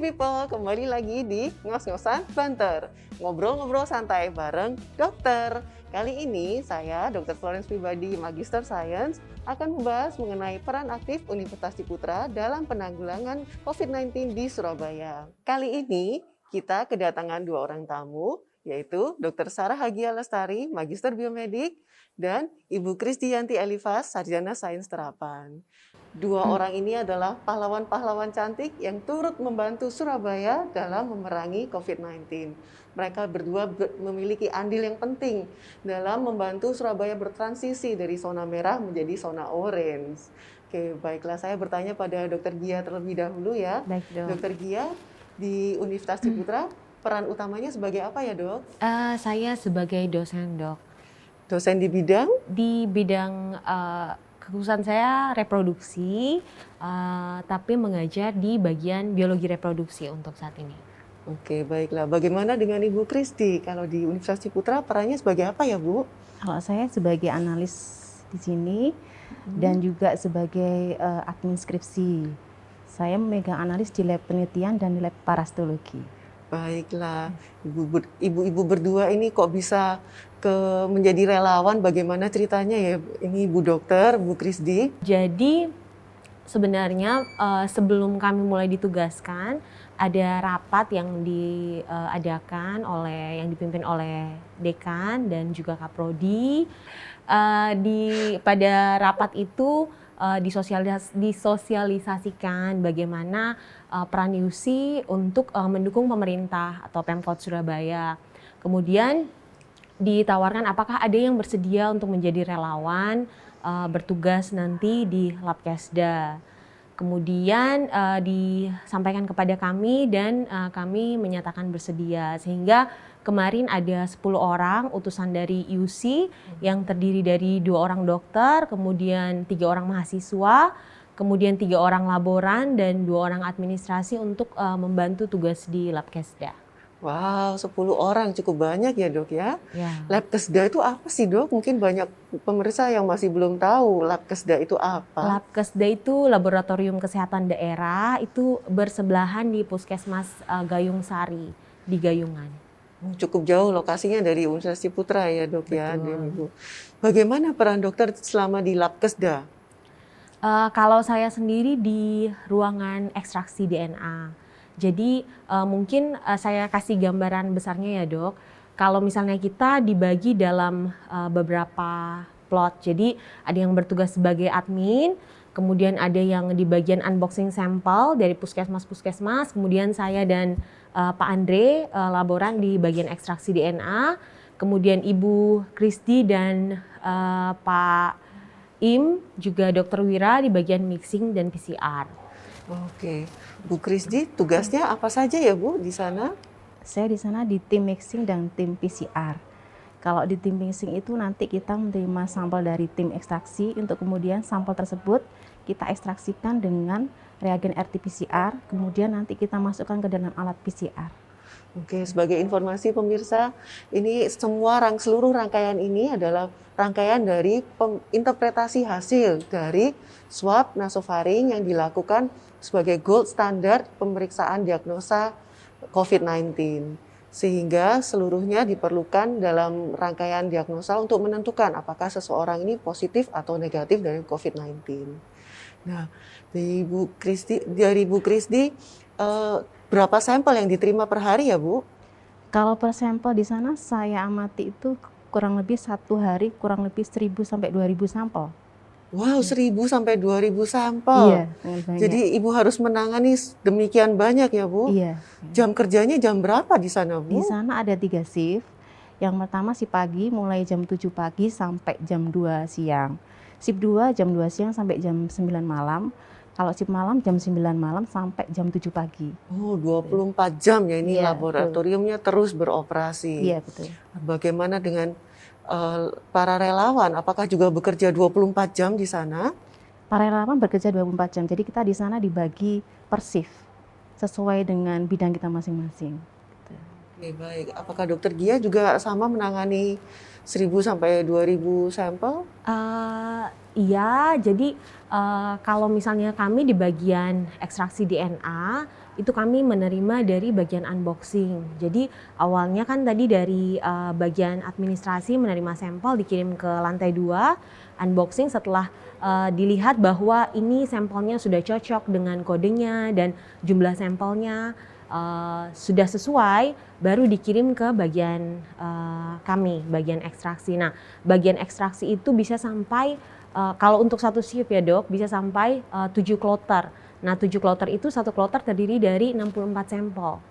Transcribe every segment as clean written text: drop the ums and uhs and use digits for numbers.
People, kembali lagi di Ngos-Ngosan Banter. Ngobrol-ngobrol santai bareng dokter. Kali ini saya, Dr. Florence Pribadi, Magister Science, akan membahas mengenai peran aktif Universitas Ciputra dalam penanggulangan COVID-19 di Surabaya. Kali ini kita kedatangan dua orang tamu, yaitu Dr. Sarah Hagia Lestari, Magister Biomedik, dan Ibu Krisdiyanti Elifas, Sarjana Sains Terapan. Dua orang ini adalah pahlawan-pahlawan cantik yang turut membantu Surabaya dalam memerangi COVID-19. Mereka berdua memiliki andil yang penting dalam membantu Surabaya bertransisi dari zona merah menjadi zona orange. Oke, baiklah, saya bertanya pada Dr. Gia terlebih dahulu ya. Baik, Dok. Dr. Gia, di Universitas Ciputra, peran utamanya sebagai apa ya, Dok? Saya sebagai dosen, Dok. Dosen di bidang? Di bidang kekhususan saya reproduksi, tapi mengajar di bagian biologi reproduksi untuk saat ini. Oke, baiklah. Bagaimana dengan Ibu Kristi? Kalau di Universitas Ciputra perannya sebagai apa ya, Bu? Kalau saya sebagai analis di sini dan juga sebagai admin skripsi. Saya memegang analis di lab penelitian dan di lab parasitologi. Baiklah, ibu-ibu berdua ini kok bisa menjadi relawan? Bagaimana ceritanya ya? Ini Bu Dokter, Bu Krisdi. Jadi sebenarnya sebelum kami mulai ditugaskan, ada rapat yang diadakan yang dipimpin oleh dekan dan juga kaprodi. Pada rapat itu disosialisasikan bagaimana peran UC untuk mendukung pemerintah atau Pemkot Surabaya. Kemudian ditawarkan apakah ada yang bersedia untuk menjadi relawan bertugas nanti di Labkesda. Kemudian disampaikan kepada kami dan kami menyatakan bersedia, sehingga kemarin ada 10 orang utusan dari UC yang terdiri dari 2 orang dokter, kemudian 3 orang mahasiswa, kemudian 3 orang laboran dan 2 orang administrasi untuk membantu tugas di Labkesda. Wow, 10 orang cukup banyak ya, Dok ya. Ya. Labkesda itu apa sih, Dok? Mungkin banyak pemirsa yang masih belum tahu Labkesda itu apa. Labkesda itu Laboratorium Kesehatan Daerah, itu bersebelahan di Puskesmas Gayung Sari di Gayungan. Cukup jauh lokasinya dari Universitas Ciputra ya, Dok. Betul. Ya, Ibu. Bagaimana peran dokter selama di Labkesda? Kalau saya sendiri di ruangan ekstraksi DNA. Jadi mungkin saya kasih gambaran besarnya ya, Dok. Kalau misalnya kita dibagi dalam beberapa plot. Jadi ada yang bertugas sebagai admin, kemudian ada yang di bagian unboxing sampel dari puskesmas-puskesmas, kemudian saya dan Pak Andre laboran di bagian ekstraksi DNA, kemudian Ibu Krisdi dan Pak Im juga Dr. Wira di bagian mixing dan PCR. Oke, Bu Krisdi, tugasnya apa saja ya, Bu, di sana? Saya di sana di tim mixing dan tim PCR. Kalau di tim mixing itu nanti kita menerima sampel dari tim ekstraksi, untuk kemudian sampel tersebut kita ekstraksikan dengan reagen RT-PCR, kemudian nanti kita masukkan ke dalam alat PCR. Oke, sebagai informasi pemirsa, ini seluruh rangkaian ini adalah rangkaian dari interpretasi hasil dari swab nasofaring yang dilakukan sebagai gold standard pemeriksaan diagnosa COVID-19. Sehingga seluruhnya diperlukan dalam rangkaian diagnosa untuk menentukan apakah seseorang ini positif atau negatif dari COVID-19. Nah, dari Bu Krisdi, berapa sampel yang diterima per hari ya, Bu? Kalau per sampel di sana saya amati itu kurang lebih 1 hari kurang lebih 1.000 sampai 2.000 sampel. Wow, 1.000 sampai 2.000 sampel. Iya, banyak. Jadi Ibu harus menangani demikian banyak ya, Bu? Iya. Jam kerjanya jam berapa di sana, Bu? Di sana ada 3 shift. Yang pertama shift pagi mulai jam 7 pagi sampai jam 2 siang. Shift 2 jam 2 siang sampai jam 9 malam. Kalau shift malam jam 9 malam sampai jam 7 pagi. Oh, 24 jam ya ini Iya, laboratoriumnya terus beroperasi. Iya, betul. Bagaimana dengan para relawan? Apakah juga bekerja 24 jam di sana? Para relawan bekerja 24 jam. Jadi kita di sana dibagi per shift sesuai dengan bidang kita masing-masing. Oke, baik. Apakah Dokter Gia juga sama menangani 1.000 sampai 2.000 sampel? Iya, jadi kalau misalnya kami di bagian ekstraksi DNA, itu kami menerima dari bagian unboxing. Jadi awalnya kan tadi dari bagian administrasi menerima sampel dikirim ke lantai 2, unboxing setelah dilihat bahwa ini sampelnya sudah cocok dengan kodenya dan jumlah sampelnya sudah sesuai, baru dikirim ke bagian kami, bagian ekstraksi. Nah, bagian ekstraksi itu bisa sampai kalau untuk satu shift ya dok, bisa sampai 7 kloter. Nah 7 kloter itu satu kloter terdiri dari 64 sampel.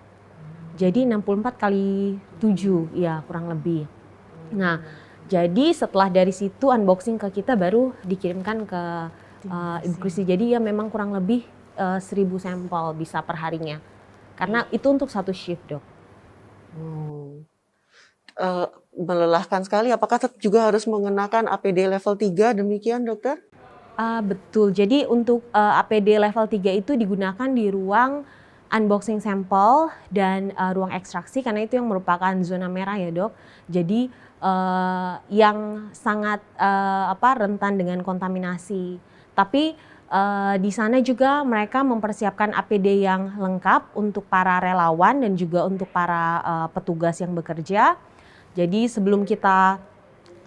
Jadi 64 kali 7 ya kurang lebih. Nah jadi setelah dari situ unboxing ke kita baru dikirimkan ke Ibu Kristi. Jadi ya memang kurang lebih 1000 sampel bisa per harinya. Karena itu untuk satu shift dok. Melelahkan sekali. Apakah juga harus mengenakan APD level 3 demikian dokter? Betul, jadi untuk APD level 3 itu digunakan di ruang unboxing sampel dan ruang ekstraksi karena itu yang merupakan zona merah ya dok. Jadi yang sangat rentan dengan kontaminasi. Tapi di sana juga mereka mempersiapkan APD yang lengkap untuk para relawan dan juga untuk para petugas yang bekerja. Jadi sebelum kita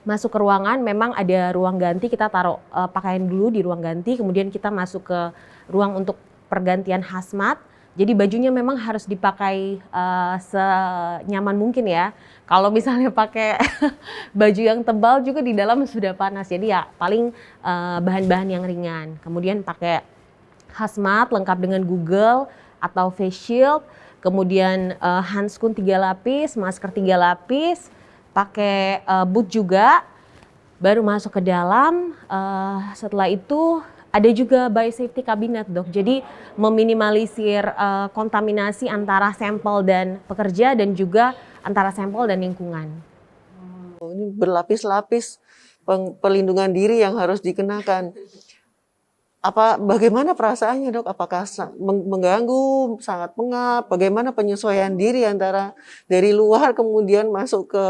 masuk ke ruangan memang ada ruang ganti, kita taruh pakaian dulu di ruang ganti, kemudian kita masuk ke ruang untuk pergantian hazmat. Jadi bajunya memang harus dipakai senyaman mungkin ya. Kalau misalnya pakai baju yang tebal juga di dalam sudah panas. Jadi ya paling bahan-bahan yang ringan. Kemudian pakai hazmat lengkap dengan Google atau face shield, kemudian handscoon 3 lapis, masker 3 lapis, pakai boot juga, baru masuk ke dalam. Setelah itu ada juga biosafety cabinet dok, jadi meminimalisir kontaminasi antara sampel dan pekerja dan juga antara sampel dan lingkungan. Ini berlapis-lapis pelindungan diri yang harus dikenakan. Bagaimana perasaannya dok? Apakah mengganggu, sangat pengap? Bagaimana penyesuaian diri antara dari luar kemudian masuk ke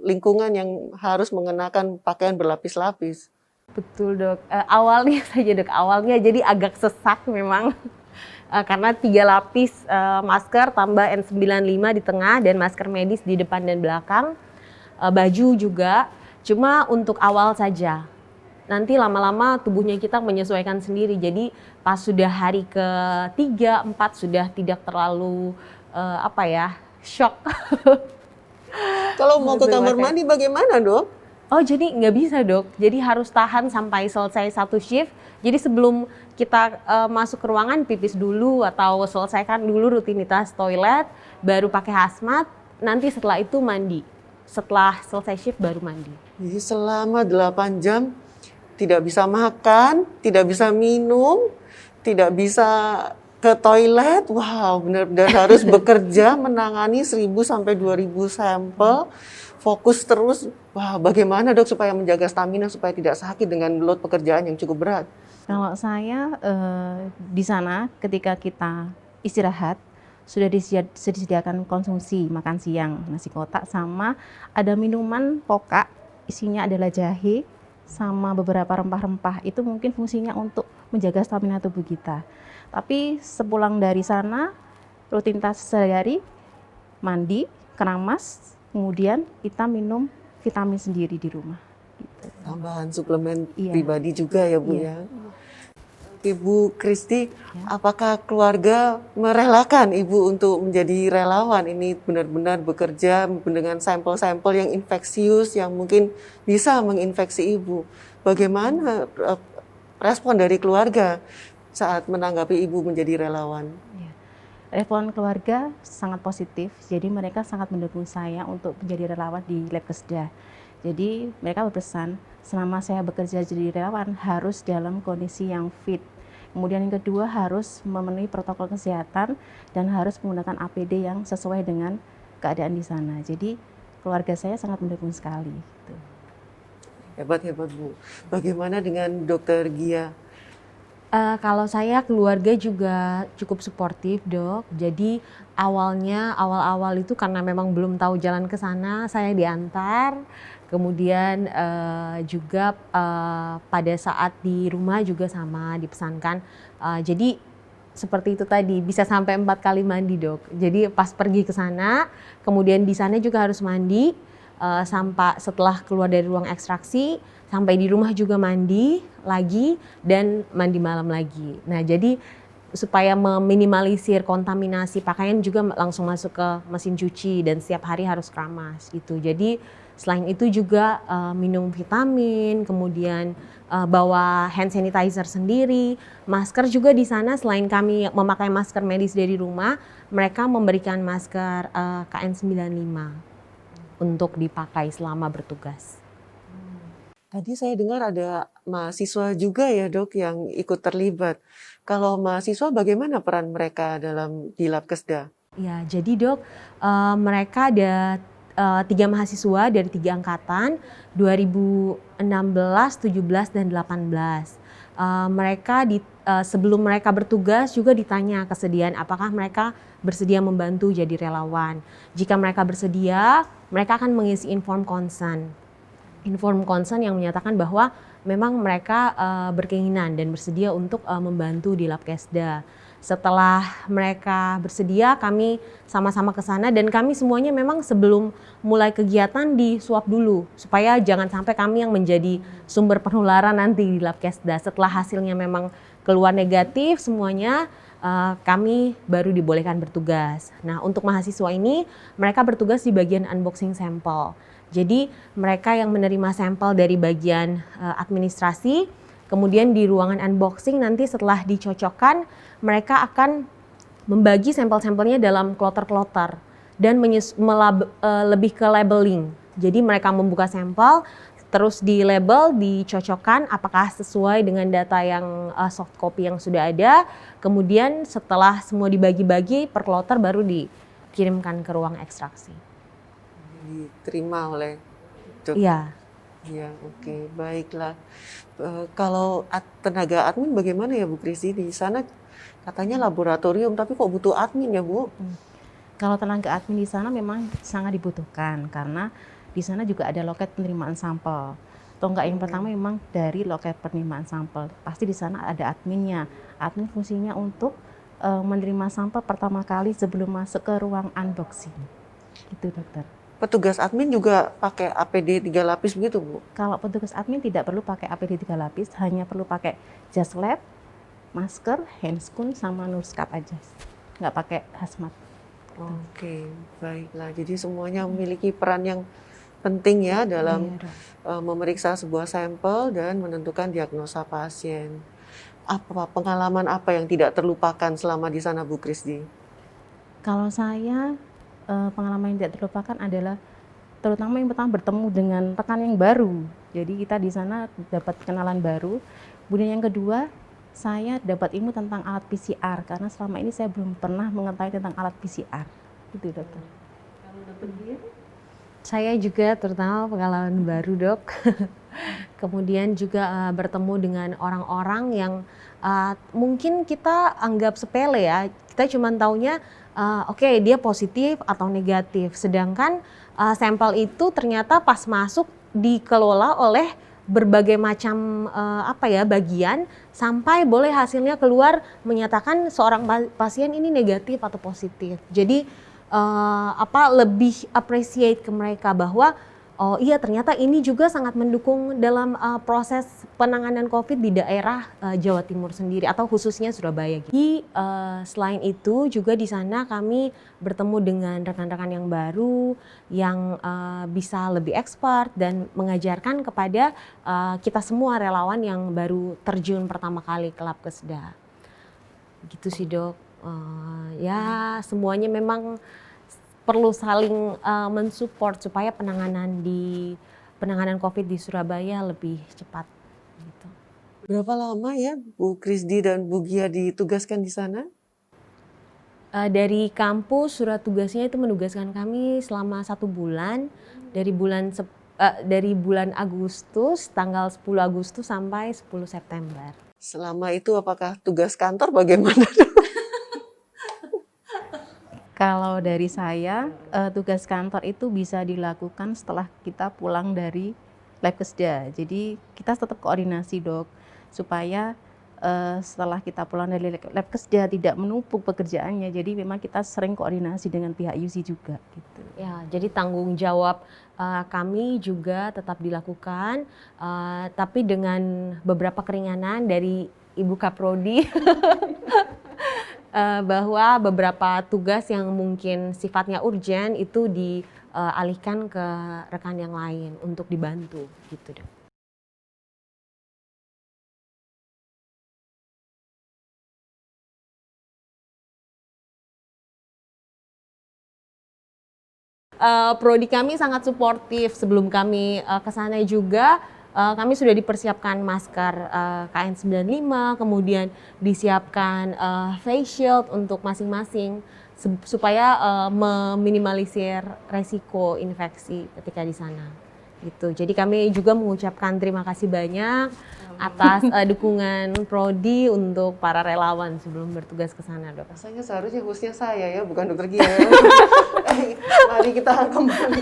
lingkungan yang harus mengenakan pakaian berlapis-lapis? Betul dok, awalnya saja dok, awalnya jadi agak sesak memang. Karena 3 lapis masker tambah N95 di tengah dan masker medis di depan dan belakang. Baju juga, cuma untuk awal saja. Nanti lama-lama tubuhnya kita menyesuaikan sendiri. Jadi pas sudah hari ke-3, 4 sudah tidak terlalu shock. Kalau mau ke kamar mandi bagaimana dok? Oh jadi nggak bisa dok, jadi harus tahan sampai selesai satu shift. Jadi sebelum kita masuk ke ruangan pipis dulu atau selesaikan dulu rutinitas toilet, baru pakai hazmat, nanti setelah itu mandi. Setelah selesai shift baru mandi. Jadi selama 8 jam tidak bisa makan, tidak bisa minum, tidak bisa ke toilet. Wow, benar-benar harus bekerja menangani 1000 sampai 2000 sampel. Fokus terus. Wah, bagaimana dok supaya menjaga stamina supaya tidak sakit dengan load pekerjaan yang cukup berat? Kalau saya di sana ketika kita istirahat sudah disediakan konsumsi makan siang, nasi kotak sama ada minuman pokak, isinya adalah jahe sama beberapa rempah-rempah. Itu mungkin fungsinya untuk menjaga stamina tubuh kita. Tapi sepulang dari sana rutinitas sehari-hari mandi, keramas, kemudian kita minum vitamin sendiri di rumah. Gitu. Tambahan suplemen pribadi juga ya Bu ya. Ibu Kristi, apakah keluarga merelakan Ibu untuk menjadi relawan ini benar-benar bekerja dengan sampel-sampel yang infeksius yang mungkin bisa menginfeksi Ibu? Bagaimana respon dari keluarga saat menanggapi Ibu menjadi relawan? Respon keluarga sangat positif, jadi mereka sangat mendukung saya untuk menjadi relawan di Lab Keseda. Jadi mereka berpesan, selama saya bekerja jadi relawan harus dalam kondisi yang fit. Kemudian yang kedua harus memenuhi protokol kesehatan dan harus menggunakan APD yang sesuai dengan keadaan di sana. Jadi keluarga saya sangat mendukung sekali. Gitu. Hebat-hebat Bu. Bagaimana dengan Dokter Gia? Kalau saya keluarga juga cukup suportif dok. Jadi awal-awal itu karena memang belum tahu jalan ke sana, saya diantar. Kemudian pada saat di rumah juga sama dipesankan. Jadi seperti itu tadi, bisa sampai 4 kali mandi, Dok. Jadi pas pergi ke sana, kemudian di sana juga harus mandi, sampai setelah keluar dari ruang ekstraksi, sampai di rumah juga mandi lagi dan mandi malam lagi. Nah, jadi supaya meminimalisir kontaminasi pakaian juga langsung masuk ke mesin cuci dan setiap hari harus keramas gitu. Jadi selain itu juga minum vitamin, kemudian bawa hand sanitizer sendiri, masker juga di sana selain kami memakai masker medis dari rumah, mereka memberikan masker KN95 untuk dipakai selama bertugas. Tadi saya dengar ada mahasiswa juga ya dok yang ikut terlibat. Kalau mahasiswa bagaimana peran mereka di Labkesda? Ya, jadi dok, mereka ada 3 mahasiswa dari 3 angkatan, 2016, 17, dan 18. Mereka sebelum mereka bertugas juga ditanya kesediaan apakah mereka bersedia membantu jadi relawan. Jika mereka bersedia, mereka akan mengisi inform consent yang menyatakan bahwa memang mereka berkeinginan dan bersedia untuk membantu di Labkesda. Setelah mereka bersedia, kami sama-sama ke sana dan kami semuanya memang sebelum mulai kegiatan di-swab dulu supaya jangan sampai kami yang menjadi sumber penularan nanti di Labkesda. Setelah hasilnya memang keluar negatif semuanya, kami baru dibolehkan bertugas. Nah, untuk mahasiswa ini mereka bertugas di bagian unboxing sampel. Jadi mereka yang menerima sampel dari bagian administrasi, kemudian di ruangan unboxing nanti setelah dicocokkan, mereka akan membagi sampel-sampelnya dalam kloter-kloter dan lebih ke labeling. Jadi mereka membuka sampel, terus di label, dicocokkan apakah sesuai dengan data yang soft copy yang sudah ada. Kemudian setelah semua dibagi-bagi per kloter baru dikirimkan ke ruang ekstraksi. Diterima oleh dok. Iya. Ya, oke, baiklah. Kalau tenaga admin bagaimana ya Bu Kristi? Di sana katanya laboratorium, tapi kok butuh admin ya Bu? Kalau tenaga admin di sana memang sangat dibutuhkan karena di sana juga ada loket penerimaan sampel. Tonggak yang pertama memang dari loket penerimaan sampel. Pasti di sana ada adminnya. Admin fungsinya untuk menerima sampel pertama kali sebelum masuk ke ruang unboxing. Gitu, dokter. Petugas admin juga pakai APD 3 lapis begitu Bu? Kalau petugas admin tidak perlu pakai APD 3 lapis, hanya perlu pakai jas lab, masker, handscoon, sama nurse cap aja. Nggak pakai hazmat. Oke, baiklah. Jadi semuanya memiliki peran yang penting ya dalam memeriksa sebuah sampel dan menentukan diagnosa pasien. Apa pengalaman apa yang tidak terlupakan selama di sana Bu Kristi? Kalau saya pengalaman yang tidak terlupakan adalah terutama yang pertama bertemu dengan rekan yang baru. Jadi kita di sana dapat kenalan baru. Kemudian yang kedua, saya dapat ilmu tentang alat PCR karena selama ini saya belum pernah mengetahui tentang alat PCR. Itu dokter. Kalau dokter dia? Saya juga terutama pengalaman baru dok. Kemudian juga bertemu dengan orang-orang yang mungkin kita anggap sepele ya. Kita cuma taunya oke, dia positif atau negatif. Sedangkan sampel itu ternyata pas masuk dikelola oleh berbagai macam bagian sampai boleh hasilnya keluar menyatakan seorang pasien ini negatif atau positif. Jadi lebih appreciate ke mereka bahwa oh iya ternyata ini juga sangat mendukung dalam proses penanganan COVID di daerah Jawa Timur sendiri atau khususnya Surabaya. Jadi selain itu juga di sana kami bertemu dengan rekan-rekan yang baru yang bisa lebih expert dan mengajarkan kepada kita semua relawan yang baru terjun pertama kali ke Labkesda. Gitu sih dok. Ya semuanya memang perlu saling mensupport supaya penanganan COVID di Surabaya lebih cepat. Gitu. Berapa lama ya Bu Kristi dan Bu Gia ditugaskan di sana? Dari kampus surat tugasnya itu menugaskan kami selama 1 bulan dari bulan Agustus tanggal 10 Agustus sampai 10 September. Selama itu apakah tugas kantor bagaimana? Kalau dari saya, tugas kantor itu bisa dilakukan setelah kita pulang dari Labkesda. Jadi kita tetap koordinasi dok, supaya setelah kita pulang dari Labkes dia tidak menumpuk pekerjaannya, jadi memang kita sering koordinasi dengan pihak UC juga gitu. Ya, jadi tanggung jawab kami juga tetap dilakukan, tapi dengan beberapa keringanan dari Ibu Kaprodi bahwa beberapa tugas yang mungkin sifatnya urgent itu dialihkan ke rekan yang lain untuk dibantu gitu deh. Prodi kami sangat suportif. Sebelum kami ke sana juga kami sudah dipersiapkan masker KN95, kemudian disiapkan face shield untuk masing-masing supaya meminimalisir resiko infeksi ketika di sana. Gitu. Jadi kami juga mengucapkan terima kasih banyak atas dukungan Prodi untuk para relawan sebelum bertugas ke sana, Dok. Rasanya seharusnya hostnya saya ya, bukan Dokter Gia. Mari kita kembali.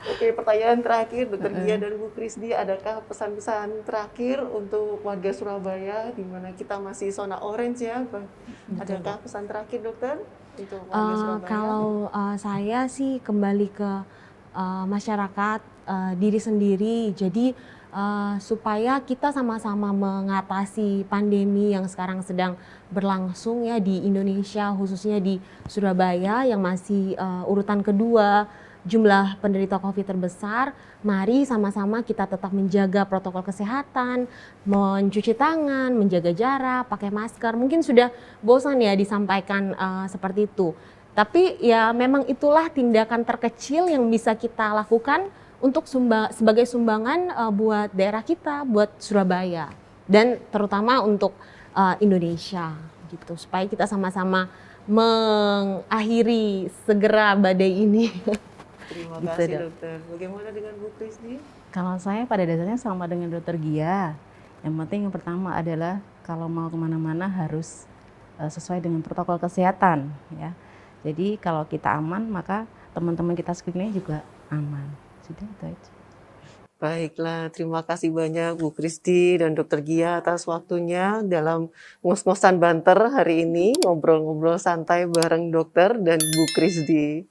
Oke, pertanyaan terakhir Dokter Gia dan Bu Krisdi, adakah pesan-pesan terakhir untuk warga Surabaya di mana kita masih zona orange ya? Adakah pesan terakhir Dokter untuk warga Surabaya? Kalau saya sih kembali ke masyarakat, diri sendiri. Jadi supaya kita sama-sama mengatasi pandemi yang sekarang sedang berlangsung ya di Indonesia, khususnya di Surabaya yang masih urutan kedua jumlah penderita COVID terbesar. Mari sama-sama kita tetap menjaga protokol kesehatan, mencuci tangan, menjaga jarak, pakai masker. Mungkin sudah bosan ya disampaikan seperti itu. Tapi ya memang itulah tindakan terkecil yang bisa kita lakukan untuk sebagai sumbangan buat daerah kita, buat Surabaya dan terutama untuk Indonesia gitu, supaya kita sama-sama mengakhiri segera badai ini. Terima Gitu, kasih Dok. Dokter. Bagaimana dengan Bu Krisdi? Kalau saya pada dasarnya sama dengan Dokter Gia. Yang penting yang pertama adalah kalau mau kemana-mana harus sesuai dengan protokol kesehatan ya. Jadi kalau kita aman maka teman-teman kita sekeliling juga aman. Sudah itu aja. Baiklah, terima kasih banyak Bu Krisdi dan Dokter Gia atas waktunya dalam ngos-ngosan banter hari ini, ngobrol-ngobrol santai bareng dokter dan Bu Krisdi.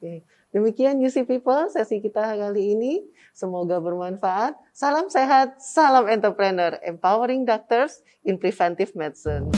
Oke. Demikian UC People sesi kita kali ini. Semoga bermanfaat. Salam sehat, salam entrepreneur, empowering doctors in preventive medicine.